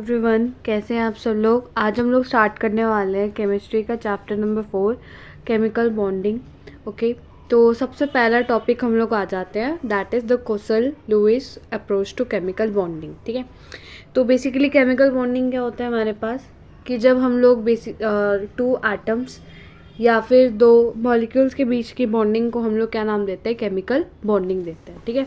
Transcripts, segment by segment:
Everyone, कैसे हैं आप सब लोग। आज हम लोग स्टार्ट करने वाले हैं केमिस्ट्री का chapter number 4 chemical bonding. Okay, तो सबसे पहला टॉपिक हम लोग आ जाते हैं, that is the Kossel Lewis approach to chemical bonding. ठीक है, तो बेसिकली केमिकल बॉन्डिंग क्या होता है हमारे पास कि जब हम लोग टू एटम्स या फिर दो मॉलिक्यूल्स के बीच की बॉन्डिंग को हम लोग क्या नाम देते हैं, केमिकल बॉन्डिंग देते हैं। ठीक है,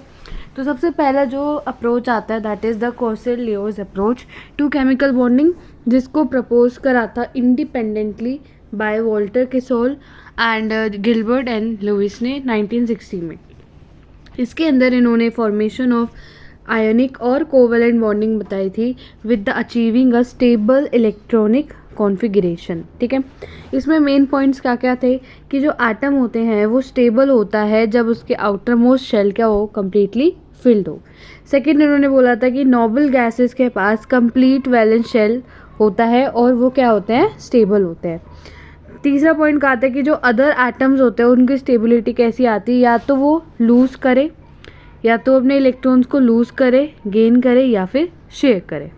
तो सबसे पहला जो अप्रोच आता है that is the Kossel Lewis approach to chemical bonding, जिसको प्रपोज करा था independently by Walter Kossel and Gilbert and Lewis ने 1960 में। इसके अंदर इन्होंने फॉर्मेशन ऑफ आयोनिक और कोवेलेंट बॉन्डिंग बताई थी with the achieving a stable electronic configuration. ठीक है, इसमें मेन पॉइंट्स क्या क्या थे कि जो एटम होते हैं वो स्टेबल होता है जब उसके आउटर मोस्ट शेल क्या हो, कम्प्लीटली फिल्ड हो। सेकेंड, इन्होंने बोला था कि नोबल गैसेस के पास कंप्लीट वैलेंस शेल होता है और वो क्या होते हैं, स्टेबल होते हैं। तीसरा पॉइंट कहा था कि जो अदर एटम्स होते हैं उनकी स्टेबिलिटी कैसी आती है, या तो वो लूज़ करे, या तो अपने इलेक्ट्रॉन्स को लूज़ करे, गेन करे, या फिर शेयर करे।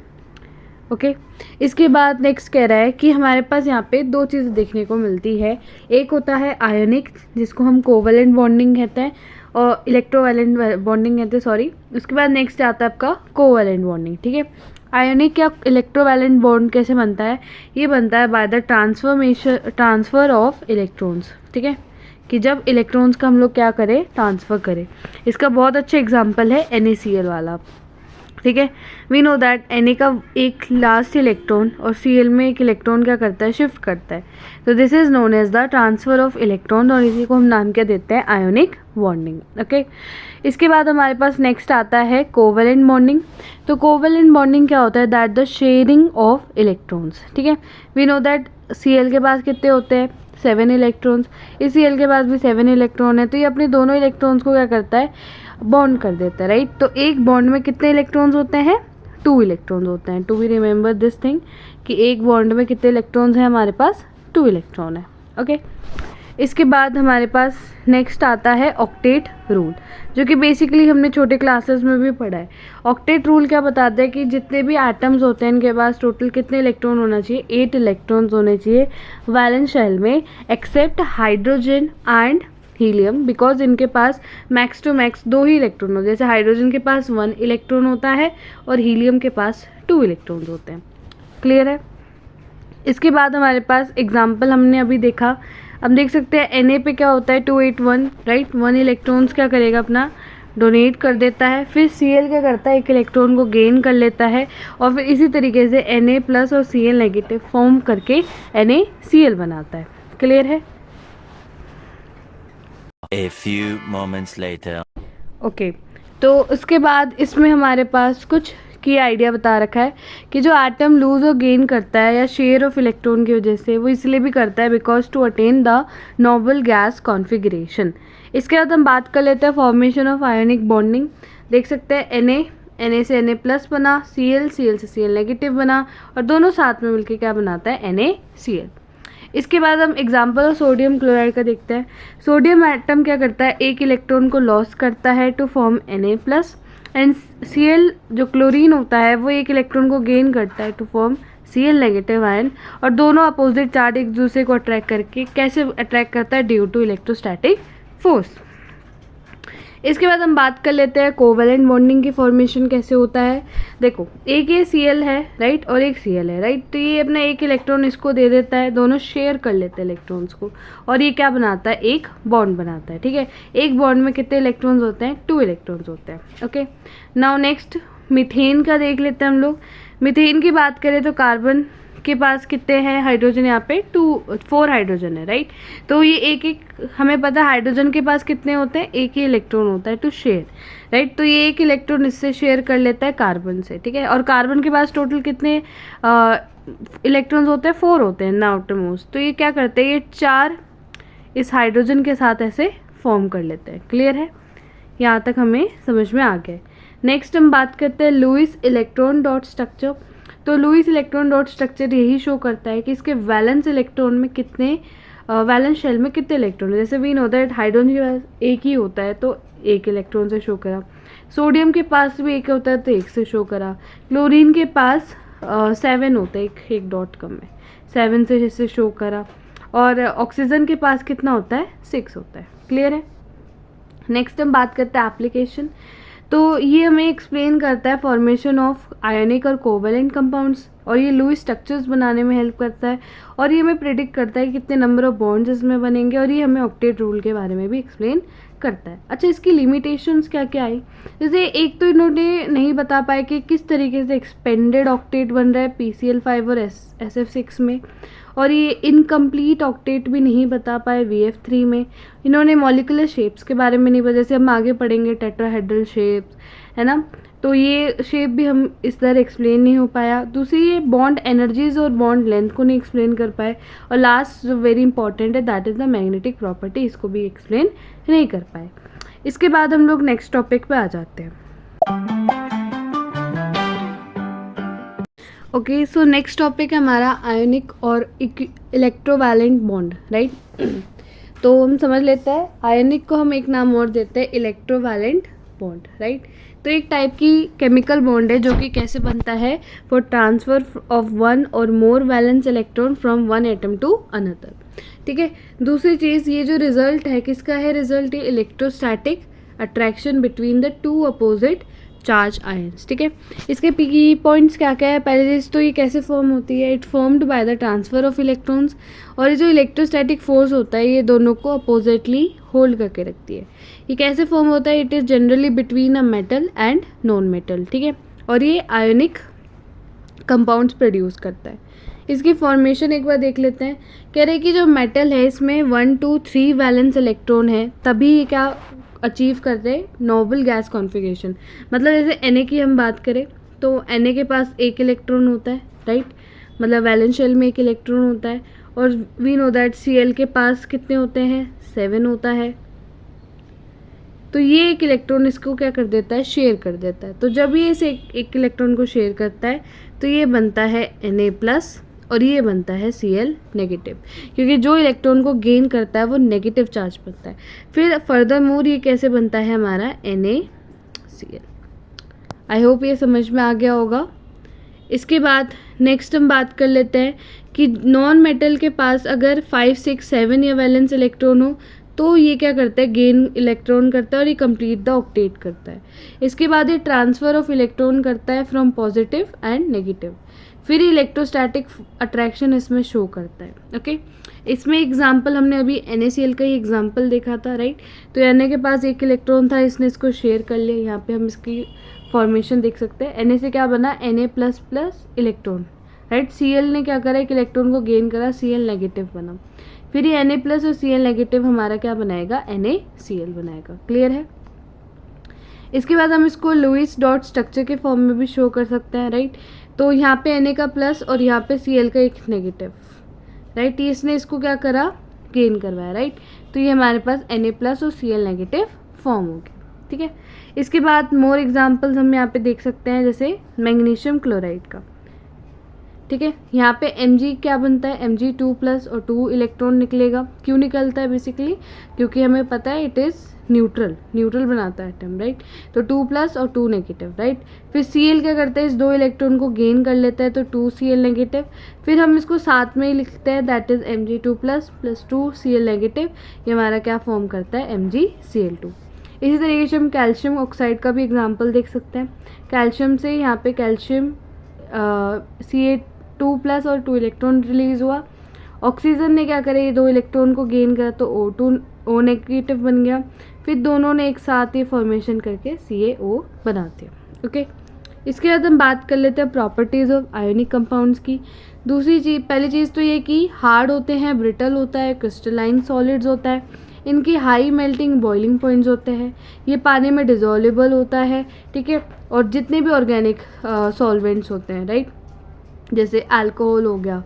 ओके, इसके बाद नेक्स्ट कह रहा है कि हमारे पास यहाँ पे दो चीज़ें देखने को मिलती है। एक होता है आयोनिक, जिसको हम कोवेलेंट बॉन्डिंग कहते हैं, और इलेक्ट्रोवैलेंट बॉन्डिंग कहते हैं, सॉरी। उसके बाद नेक्स्ट आता है आपका कोवेलेंट बॉन्डिंग। ठीक है, आयोनिक या इलेक्ट्रोवैलेंट बॉन्ड कैसे बनता है, ये बनता है by the transfer of electrons. ठीक है, कि जब इलेक्ट्रॉन्स का हम लोग क्या करें, ट्रांसफ़र करें। इसका बहुत अच्छा एग्जाम्पल है NaCl वाला। ठीक है, वी नो दैट Na का एक लास्ट इलेक्ट्रॉन और Cl में एक इलेक्ट्रॉन क्या करता है, शिफ्ट करता है। तो this is known as the transfer of electron, और इसी को हम नाम क्या देते हैं, आयोनिक बॉन्डिंग। ओके, इसके बाद हमारे पास नेक्स्ट आता है कोवेलेंट बॉन्डिंग। तो कोवेलेंट बॉन्डिंग क्या होता है, that the sharing of electrons. ठीक है, वी नो दैट Cl के पास कितने होते हैं, 7 इलेक्ट्रॉन्स। इस Cl के पास भी 7 इलेक्ट्रॉन है, तो ये अपने दोनों इलेक्ट्रॉन्स को क्या करता है, बॉन्ड कर देता है, राइट। तो एक बॉन्ड में कितने इलेक्ट्रॉन्स होते हैं, 2 इलेक्ट्रॉन्स होते हैं। To be remember this thing कि एक बॉन्ड में कितने इलेक्ट्रॉन्स हैं, हमारे पास 2 इलेक्ट्रॉन है। ओके, इसके बाद हमारे पास नेक्स्ट आता है ऑक्टेट रूल, जो कि बेसिकली हमने छोटे क्लासेस में भी पढ़ा है। ऑक्टेट रूल क्या बताता है कि जितने भी एटम्स होते हैं इनके पास टोटल कितने इलेक्ट्रॉन होना चाहिए, 8 इलेक्ट्रॉन्स होने चाहिए वैलेंस शेल में, except hydrogen and helium, because इनके पास मैक्स टू मैक्स 2 ही इलेक्ट्रॉन होते हैं। जैसे हाइड्रोजन के पास 1 इलेक्ट्रॉन होता है और हीलियम के पास 2 इलेक्ट्रॉन्स होते हैं। क्लियर है। इसके बाद हमारे पास एग्जाम्पल हमने अभी देखा, अब देख सकते हैं Na पे क्या होता है, 281, राइट। 1 इलेक्ट्रॉन्स क्या करेगा, अपना डोनेट कर देता है। फिर Cl क्या करता है, एक इलेक्ट्रॉन को गेन कर लेता है, और फिर इसी तरीके से Na प्लस और Cl नेगेटिव फॉर्म करके NaCl बनाता है। क्लियर है। A few moments later. Okay, तो उसके बाद इसमें हमारे पास कुछ की आइडिया बता रखा है कि जो एटम लूज और गेन करता है या शेयर ऑफ इलेक्ट्रॉन की वजह से, वो इसलिए भी करता है because to attain the noble gas configuration. इसके बाद हम बात कर लेते हैं फॉर्मेशन ऑफ आयोनिक बॉन्डिंग। देख सकते हैं Na से Na प्लस बना, Cl से Cl नेगेटिव बना, और दोनों साथ में मिलकर क्या बनाता है, NaCl। इसके बाद हम एग्जाम्पल ऑफ सोडियम क्लोराइड का देखते हैं। सोडियम एटम क्या करता है, एक इलेक्ट्रॉन को लॉस करता है to form Na plus, and Cl जो क्लोरीन होता है वो एक इलेक्ट्रॉन को गेन करता है to form Cl negative ion, और दोनों अपोजिट चार्ज एक दूसरे को अट्रैक्ट करके कैसे अट्रैक्ट करता है, ड्यू टू इलेक्ट्रोस्टैटिक फोर्स। इसके बाद हम बात कर लेते हैं कोवेलेंट बॉन्डिंग की फॉर्मेशन कैसे होता है। देखो, एक ये Cl है, राइट, और एक Cl है, राइट। तो ये अपना एक इलेक्ट्रॉन इसको दे देता है, दोनों शेयर कर लेते हैं इलेक्ट्रॉन्स को, और ये क्या बनाता है, एक बॉन्ड बनाता है। ठीक है, एक बॉन्ड में कितने इलेक्ट्रॉन्स होते हैं, 2 इलेक्ट्रॉन्स होते हैं। ओके, नाउ नेक्स्ट मीथेन का देख लेते हैं हम लोग। मीथेन की बात करें तो कार्बन के पास कितने हैं हाइड्रोजन, यहाँ पे 4 हाइड्रोजन है, राइट। तो ये एक हमें पता है हाइड्रोजन के पास कितने होते हैं, एक ही इलेक्ट्रॉन होता है टू शेयर, राइट। तो ये एक इलेक्ट्रॉन इससे शेयर कर लेता है कार्बन से। ठीक है, और कार्बन के पास टोटल कितने इलेक्ट्रॉन्स होते हैं, 4 होते हैं ना आउटर मोस्ट। तो ये क्या करते हैं, ये 4 इस हाइड्रोजन के साथ ऐसे फॉर्म कर लेते हैं। क्लियर है, यहाँ तक हमें समझ में आ गया। नेक्स्ट हम बात करते हैं लुईस इलेक्ट्रॉन डॉट स्ट्रक्चर। तो लुईस इलेक्ट्रॉन डॉट स्ट्रक्चर यही शो करता है कि इसके वैलेंस इलेक्ट्रॉन में कितने, वैलेंस शेल में कितने इलेक्ट्रॉन है। जैसे वी नो दैट हाइड्रोजन के पास एक ही होता है तो एक इलेक्ट्रॉन से शो करा, सोडियम के पास भी एक होता है तो एक से शो करा, क्लोरीन के पास 7 होता है, एक डॉट कम है, 7 से जैसे शो करा। और ऑक्सीजन के पास कितना होता है, 6 होता है। क्लियर है। नेक्स्ट हम बात करते हैं एप्लीकेशन। तो ये हमें एक्सप्लेन करता है फॉर्मेशन ऑफ आयनिक और कोवेलेंट कंपाउंड्स, और ये लुईस स्ट्रक्चर्स बनाने में हेल्प करता है, और ये हमें प्रिडिक्ट करता है कि कितने नंबर ऑफ बॉन्ड्स इसमें बनेंगे, और ये हमें ऑक्टेट रूल के बारे में भी एक्सप्लेन करता है। अच्छा, इसकी लिमिटेशंस क्या क्या आई, जैसे एक तो इन्होंने नहीं बता पाए कि किस तरीके से एक्सपेंडेड ऑक्टेट बन रहा है PCl5 और SF6 में, और ये इनकम्प्लीट ऑक्टेट भी नहीं बता पाए VF3 में। इन्होंने मॉलिकुलर शेप्स के बारे में नहीं बताया, जैसे हम आगे पढ़ेंगे टेट्राहेड्रल शेप्स, है ना, तो ये शेप भी हम इस तरह एक्सप्लेन नहीं हो पाया। दूसरी, ये बॉन्ड एनर्जीज और बॉन्ड लेंथ को नहीं एक्सप्लेन कर पाए। और लास्ट जो वेरी इंपॉर्टेंट है that is the magnetic property, इसको भी एक्सप्लेन नहीं कर पाए। इसके बाद हम लोग नेक्स्ट टॉपिक पे आ जाते हैं। ओके, सो नेक्स्ट टॉपिक है हमारा आयोनिक और इलेक्ट्रोवैलेंट बॉन्ड, राइट। तो हम समझ लेते हैं, आयोनिक को हम एक नाम और देते हैं इलेक्ट्रोवैलेंट बॉन्ड, राइट। तो एक टाइप की केमिकल बॉन्ड है जो कि कैसे बनता है, फॉर ट्रांसफर ऑफ वन और more valence electron from one atom to another. ठीक है। दूसरी चीज़, ये जो रिजल्ट है किसका है, रिजल्ट है electrostatic attraction between the two opposite charge ions. ठीक है। इसके की पॉइंट्स क्या क्या है, पहले चीज़ तो ये कैसे फॉर्म होती है, it formed by the transfer of electrons, और ये जो इलेक्ट्रोस्टैटिक फोर्स होता है ये दोनों को अपोजिटली होल्ड करके रखती है। ये कैसे फॉर्म होता है, it is generally between a metal and non metal. ठीक है। और ये आयोनिक कंपाउंड्स प्रोड्यूस करता है। इसकी फॉर्मेशन एक बार देख लेते हैं। कह रहे हैं कि जो मेटल है इसमें 1 2 3 वैलेंस इलेक्ट्रॉन है, तभी ये क्या अचीव करते हैं, नोबल गैस कॉन्फिगरेशन। मतलब जैसे Na की हम बात करें तो Na के पास एक इलेक्ट्रॉन होता है, राइट, मतलब वैलेंस शेल में एक इलेक्ट्रॉन होता है। और वी नो दैट Cl के पास कितने होते हैं, 7 होता है। तो ये एक इलेक्ट्रॉन इसको क्या कर देता है, शेयर कर देता है। तो जब ये इसे एक इलेक्ट्रॉन को शेयर करता है तो ये बनता है Na+, और ये बनता है Cl नेगेटिव, क्योंकि जो इलेक्ट्रॉन को गेन करता है वो नेगेटिव चार्ज बनता है। फिर फर्दर मोर ये कैसे बनता है हमारा NaCl। आई होप ये समझ में आ गया होगा। इसके बाद नेक्स्ट हम बात कर लेते हैं कि नॉन मेटल के पास अगर 5 6 7 या वैलेंस इलेक्ट्रॉन हो तो ये क्या करता है, गेन इलेक्ट्रॉन करता है और ये कंप्लीट द ऑक्टेट करता है। इसके बाद ये ट्रांसफ़र ऑफ इलेक्ट्रॉन करता है फ्रॉम पॉजिटिव एंड नेगेटिव। फिर इलेक्ट्रोस्टैटिक अट्रैक्शन इसमें शो करता है। ओके, इसमें एग्जांपल हमने अभी NaCl का ही एग्जांपल देखा था, राइट। तो Na के पास एक इलेक्ट्रॉन था, इसने इसको शेयर कर लिया। यहाँ पे हम इसकी फॉर्मेशन देख सकते हैं। Na से क्या बना, Na++ इलेक्ट्रॉन, राइट। Cl ने क्या करा, एक इलेक्ट्रॉन को गेन करा, Cl नेगेटिव बना। फिर ये Na+ और Cl नेगेटिव हमारा क्या बनाएगा, NaCl बनाएगा। क्लियर है। इसके बाद हम इसको लुईस डॉट स्ट्रक्चर के फॉर्म में भी शो कर सकते हैं, राइट। तो यहाँ पे Na का प्लस और यहाँ पे Cl का एक नेगेटिव, राइट। ये इसने इसको क्या करा, गेन करवाया, राइट। तो ये हमारे पास Na+ और Cl नेगेटिव फॉर्म हो गया। ठीक है। इसके बाद मोर एग्जांपल्स हम यहाँ पे देख सकते हैं, जैसे मैग्नीशियम क्लोराइड का। ठीक है। यहाँ पे Mg क्या बनता है, Mg2+ और 2 इलेक्ट्रॉन निकलेगा। क्यों निकलता है, बेसिकली क्योंकि हमें पता है इट इज़ न्यूट्रल बनाता है एटम, राइट। तो 2+ और 2 नेगेटिव, राइट। फिर Cl क्या करता है, इस 2 इलेक्ट्रॉन को गेन कर लेता है, तो 2Cl नेगेटिव। फिर हम इसको साथ में ही लिखते हैं, that is Mg2+ + 2Cl negative. ये हमारा क्या फॉर्म करता है, MgCl2। इसी तरीके से हम कैल्शियम ऑक्साइड का भी एग्जाम्पल देख सकते हैं। कैल्शियम से यहाँ पे कैल्शियम Ca2+ और 2 इलेक्ट्रॉन रिलीज हुआ। ऑक्सीजन ने क्या करा, ये 2 इलेक्ट्रॉन को गेन करा, तो O नेगेटिव बन गया। फिर दोनों ने एक साथ ये फॉर्मेशन करके CaO बनाते हैं। ओके, इसके बाद हम बात कर लेते हैं प्रॉपर्टीज़ ऑफ आयोनिक कंपाउंड्स की। दूसरी चीज़, पहली चीज़ तो ये कि हार्ड होते हैं, ब्रिटल होता है, क्रिस्टलाइन सॉलिड्स होता है, इनकी हाई मेल्टिंग बॉइलिंग पॉइंट्स होते हैं, ये पानी में डिजोल्वेबल होता है। ठीक है। और जितने भी ऑर्गेनिक सॉल्वेंट्स होते हैं, राइट, जैसे अल्कोहल हो गया,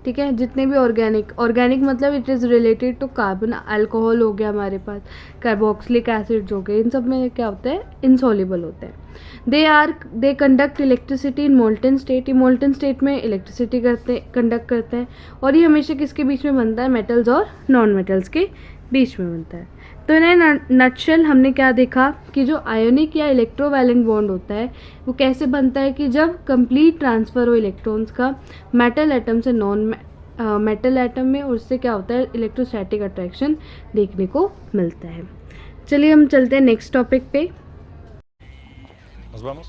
ठीक है, जितने भी ऑर्गेनिक मतलब it is related to carbon, alcohol हो गया हमारे पास, कार्बोक्सिलिक एसिड्स हो गए, इन सब में क्या होता है, इनसॉल्युबल होते हैं। They conduct electricity in molten state. ये मोल्टन स्टेट में इलेक्ट्रिसिटी कंडक्ट करते हैं। और ये हमेशा किसके बीच में बनता है, मेटल्स और नॉन मेटल्स के बीच में बनता है। तो इन्हें नटशेल हमने क्या देखा कि जो आयोनिक या इलेक्ट्रोवैलेंट बॉन्ड होता है वो कैसे बनता है कि जब कंप्लीट ट्रांसफ़र हो इलेक्ट्रॉन्स का मेटल एटम से नॉन मेटल एटम में, और उससे क्या होता है इलेक्ट्रोस्टैटिक अट्रैक्शन देखने को मिलता है। चलिए हम चलते हैं नेक्स्ट टॉपिक पे। ¿Nos vamos?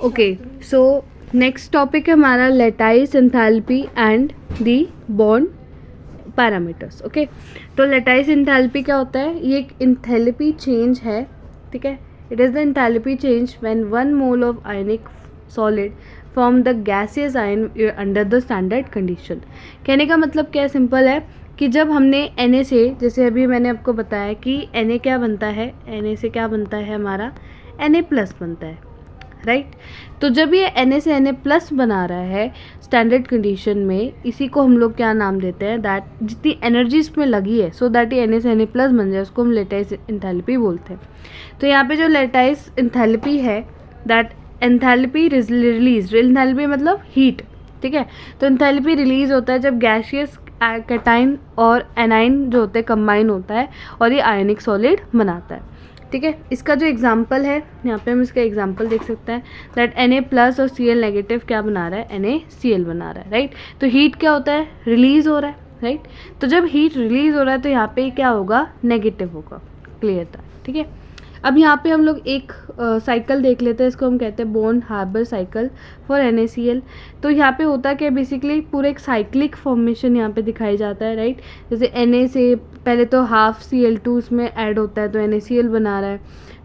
Okay, so next topic है हमारा lattice enthalpy and the bond parameters. Okay, तो लेटाइस एंथैल्पी क्या होता है? ये एक एंथैल्पी चेंज है, ठीक है। It is the enthalpy change when 1 mole of ionic solid form the gaseous ion under the standard condition. कहने का मतलब क्या है? सिंपल है कि जब हमने Na से, जैसे अभी मैंने आपको बताया कि Na क्या बनता है, Na से क्या बनता है हमारा Na प्लस बनता है, राइट। तो जब ये Na से Na प्लस बना रहा है स्टैंडर्ड कंडीशन में, इसी को हम लोग क्या नाम देते हैं? दैट जितनी एनर्जी इसमें लगी है सो दैट ये Na से Na प्लस बन जाए, उसको हम लेटाइस एंथैल्पी बोलते हैं। तो यहाँ पे जो लेटाइस एंथैल्पी है, दैट एंथैल्पी रिलीज, एंथैल्पी मतलब हीट, ठीक है। तो एंथैल्पी रिलीज होता है जब गैसियस कैटाइन और एनाइन जो होते हैं कंबाइन होता है और ये आयनिक सॉलिड बनाता है, ठीक है। इसका जो एग्जांपल है, यहाँ पे हम इसका एग्जांपल देख सकते हैं दैट Na प्लस और Cl नेगेटिव क्या बना रहा है? NaCl बना रहा है, राइट। तो हीट क्या होता है? रिलीज हो रहा है, राइट। तो जब हीट रिलीज हो रहा है तो यहाँ पे क्या होगा? नेगेटिव होगा, क्लियर था, ठीक है। अब यहाँ पे हम लोग एक साइकिल देख लेते हैं, इसको हम कहते हैं बॉन्ड हार्बर साइकिल फॉर NaCl। तो यहाँ पे होता क्या है? बेसिकली पूरा एक साइक्लिक फॉर्मेशन यहाँ पे दिखाई जाता है, राइट। जैसे Na से पहले तो हाफ Cl2 इसमें ऐड होता है तो NaCl बना रहा है,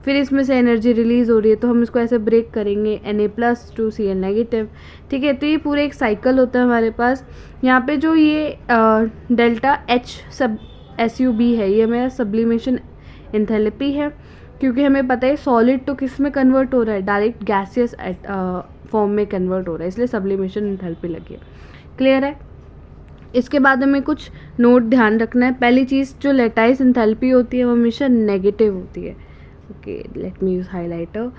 फिर इसमें से एनर्जी रिलीज़ हो रही है तो हम इसको ऐसे ब्रेक करेंगे Na plus two Cl negative, ठीक है। तो ये पूरा एक साइकिल होता है हमारे पास। यहाँ पे जो ये डेल्टा H सब SUB है, ये मेरा सब्लिमेशन एंथैल्पी है, क्योंकि हमें पता है सॉलिड तो किस में कन्वर्ट हो रहा है? डायरेक्ट गैसियस फॉर्म में कन्वर्ट हो रहा है, इसलिए सब्लिमेशन एंथैल्पी लगी है, क्लियर है। इसके बाद हमें कुछ नोट ध्यान रखना है। पहली चीज़, जो लेटाइस एंथैल्पी होती है वो हमेशा नेगेटिव होती है। Okay, let me use highlighter.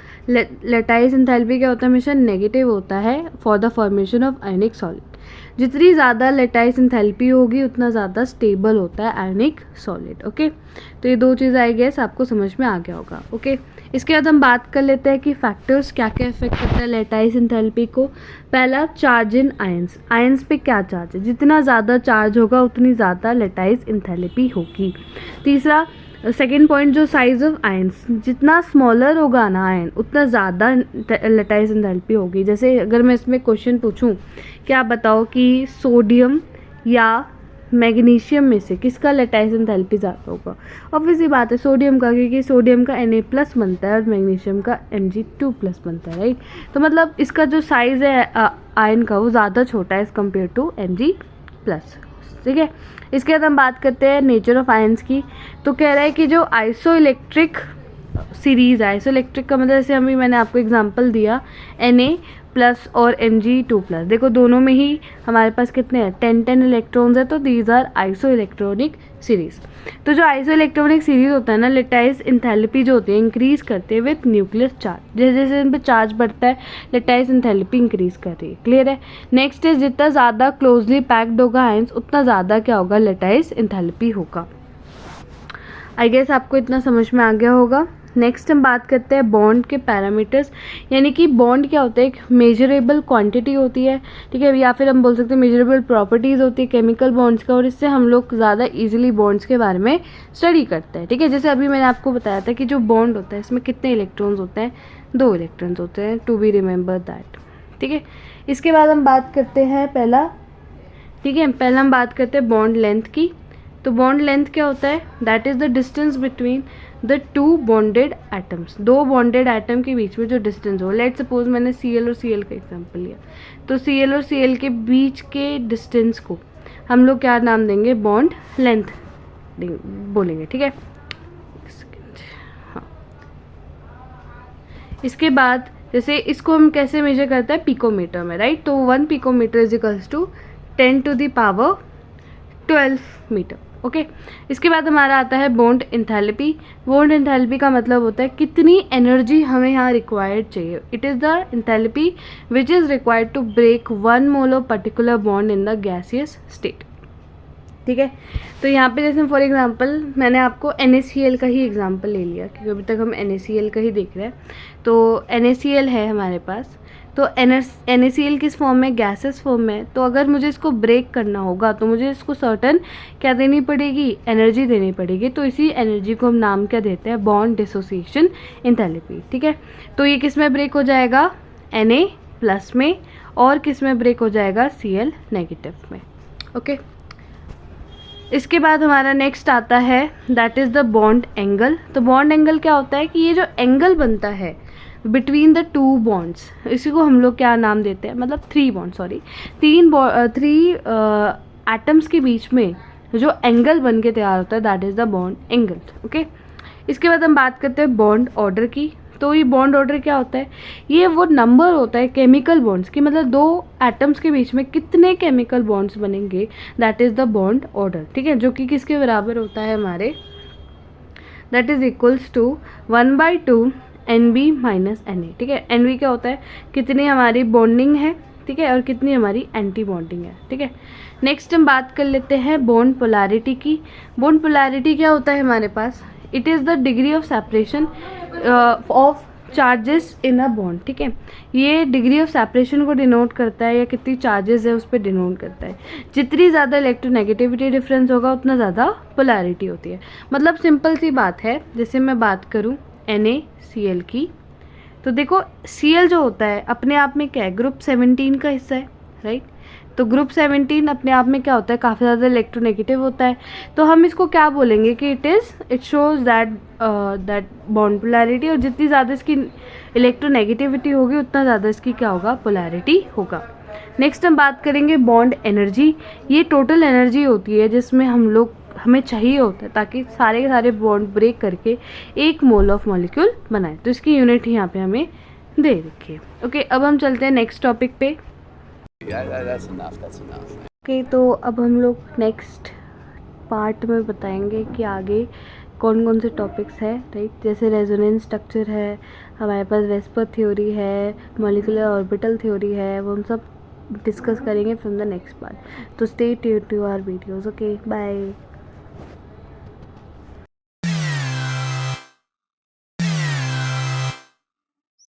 Lattice enthalpy क्या होता है? हमेशा नेगेटिव होता है for the formation of ionic solid. जितनी ज़्यादा लेटाइस एंथैल्पी होगी उतना ज़्यादा स्टेबल होता है आयनिक सॉलिड, ओके। तो ये दो चीज़ आई गेस आपको समझ में आ गया होगा, ओके। इसके बाद हम बात कर लेते हैं कि फैक्टर्स क्या क्या इफेक्ट करता है लेटाइस एंथैल्पी को। पहला, चार्ज इन आयंस। आयंस पे क्या चार्ज है? जितना ज़्यादा चार्ज होगा उतनी ज़्यादा लेटाइस एंथैल्पी होगी। तीसरा, सेकेंड पॉइंट, जो साइज ऑफ आयंस, जितना स्मॉलर होगा ना आयन उतना ज़्यादा लेटाइस एंथैल्पी होगी। जैसे अगर मैं इसमें क्वेश्चन पूछूं कि आप बताओ कि सोडियम या मैग्नीशियम में से किसका लेटाइस एंथैल्पी ज़्यादा होगा? ऑब्वियसली बात है सोडियम का, क्योंकि सोडियम का Na प्लस बनता है और मैग्नीशियम का Mg2 प्लस बनता है, राइट। तो मतलब इसका जो साइज़ है आयन का वो ज़्यादा छोटा है as compare to Mg plus, ठीक है। इसके बाद हम बात करते हैं नेचर ऑफ आयंस की। तो कह रहा है कि जो आइसोइलेक्ट्रिक सीरीज़ है, आइसोइलेक्ट्रिक का मतलब जैसे अभी मैंने आपको एग्जांपल दिया Na प्लस और Mg2 प्लस, देखो दोनों में ही हमारे पास कितने हैं? 10 इलेक्ट्रॉन्स है, तो these are isoelectronic series. तो जो आइसो इलेक्ट्रॉनिक सीरीज़ होता है ना, लेटाइस एंथैल्पी जो होती है इंक्रीज़ करते हैं विथ न्यूक्लियर चार्ज। जैसे जैसे इन पर चार्ज बढ़ता है लेटाइस एंथैल्पी इंक्रीज़ कर रही है, क्लियर है। नेक्स्ट है, जितना ज़्यादा क्लोजली पैक्ड होगा आयंस उतना ज़्यादा क्या होगा? लेटाइस एंथैल्पी होगा। आई गेस आपको इतना समझ में आ गया होगा। नेक्स्ट हम बात करते हैं बॉन्ड के पैरामीटर्स, यानी कि बॉन्ड क्या होता है? एक मेजरेबल क्वांटिटी होती है, ठीक है, या फिर हम बोल सकते हैं मेजरेबल प्रॉपर्टीज़ होती है केमिकल बॉन्ड्स का, और इससे हम लोग ज़्यादा इजीली बॉन्ड्स के बारे में स्टडी करते हैं, ठीक है। जैसे अभी मैंने आपको बताया था कि जो बॉन्ड होता है इसमें कितने इलेक्ट्रॉन्स होते हैं? 2 इलेक्ट्रॉन्स होते हैं, टू बी रिमेंबर दैट, ठीक है। इसके बाद हम बात करते हैं पहला, ठीक है, पहला हम बात करते हैं बॉन्ड लेंथ की। तो बॉन्ड लेंथ क्या होता है? That is the distance between the two bonded atoms. दो बॉन्डेड एटम के बीच में जो डिस्टेंस हो, लेट सपोज मैंने Cl और Cl का एग्जांपल लिया, तो Cl और Cl के बीच के डिस्टेंस को हम लोग क्या नाम देंगे? बॉन्ड लेंथ बोलेंगे, ठीक है। हाँ, इसके बाद जैसे इसको हम कैसे मेजर करते हैं? पिकोमीटर में, राइट। तो 1 picometre is equals to 10 to the power 12 metre, okay. इसके बाद हमारा आता है बॉन्ड एंथैल्पी। बॉन्ड एंथैल्पी का मतलब होता है कितनी एनर्जी हमें यहाँ रिक्वायर्ड चाहिए। It is the enthalpy which is required to break 1 mole of particular bond in the gaseous state. ठीक है, तो यहाँ पे जैसे फॉर एग्जांपल मैंने आपको NaCl का ही एग्जांपल ले लिया क्योंकि अभी तक हम NaCl का ही देख रहे हैं। तो NaCl है हमारे पास, तो NaCl किस फॉर्म में, गैसेस फॉर्म में। तो अगर मुझे इसको ब्रेक करना होगा तो मुझे इसको सर्टन क्या देनी पड़ेगी, एनर्जी देनी पड़ेगी। तो इसी एनर्जी को हम नाम क्या देते हैं, बॉन्ड डिसोसिएशन एंथैल्पी। ठीक है, तो ये किस में ब्रेक हो जाएगा, Na+ में, और किस में ब्रेक हो जाएगा, Cl- में। ओके, इसके बाद हमारा नेक्स्ट आता है that is the bond angle. तो बॉन्ड एंगल क्या होता है कि ये जो एंगल बनता है बिटवीन द 2 बॉन्ड्स, इसी को हम लोग क्या नाम देते हैं, मतलब 3 बॉन्ड, सॉरी 3 एटम्स के बीच में जो एंगल बन के तैयार होता है that is the bond angle. Okay, इसके बाद हम बात करते हैं बॉन्ड ऑर्डर की। तो ये बॉन्ड ऑर्डर क्या होता है, ये वो नंबर होता है केमिकल बॉन्ड्स की, मतलब 2 एटम्स के बीच में कितने केमिकल बॉन्ड्स बनेंगे, that is the bond order. ठीक है, जो कि किसके बराबर होता है हमारे, that is equals to 1/2 NB - Na। ठीक है, NB क्या होता है, कितनी हमारी बॉन्डिंग है, ठीक है, और कितनी हमारी एंटी बॉन्डिंग है। ठीक है, नेक्स्ट हम बात कर लेते हैं बॉन्ड पोलैरिटी की। बॉन्ड पोलैरिटी क्या होता है हमारे पास, it is the degree of separation of charges in a bond. ठीक है, ये डिग्री ऑफ सेपरेशन को डिनोट करता है या कितनी चार्जेस है उस पर डिनोट करता है। जितनी ज़्यादा इलेक्ट्रोनेगेटिविटी डिफरेंस होगा उतना ज़्यादा पोलैरिटी होती है। मतलब सिंपल सी बात है, जैसे मैं बात करूँ NaCl की, तो देखो Cl जो होता है अपने आप में क्या है, ग्रुप 17 का हिस्सा है, राइट। तो ग्रुप 17 अपने आप में क्या होता है, काफ़ी ज़्यादा इलेक्ट्रोनेगेटिव होता है। तो हम इसको क्या बोलेंगे कि it shows that bond polarity, और जितनी ज़्यादा इसकी इलेक्ट्रोनेगेटिविटी होगी उतना ज़्यादा इसकी क्या होगा, पोलैरिटी होगा। नेक्स्ट हम बात करेंगे बॉन्ड एनर्जी। ये टोटल एनर्जी होती है जिसमें हमें चाहिए होता है ताकि सारे के सारे बॉन्ड ब्रेक करके 1 मोल ऑफ मॉलिक्यूल बनाए। तो इसकी यूनिट ही यहाँ पे हमें दे रखी है। ओके, अब हम चलते हैं नेक्स्ट टॉपिक पे। ओके, तो अब हम लोग नेक्स्ट पार्ट में बताएंगे कि आगे कौन कौन से टॉपिक्स है, राइट। जैसे रेजोनेंस स्ट्रक्चर है, हमारे पास वेस्पर थ्योरी है, मॉलिक्यूलर ऑर्बिटल थ्योरी है, वो हम सब डिस्कस करेंगे फ्रॉम द नेक्स्ट पार्ट। तो stay tuned to our videos. Okay, bye.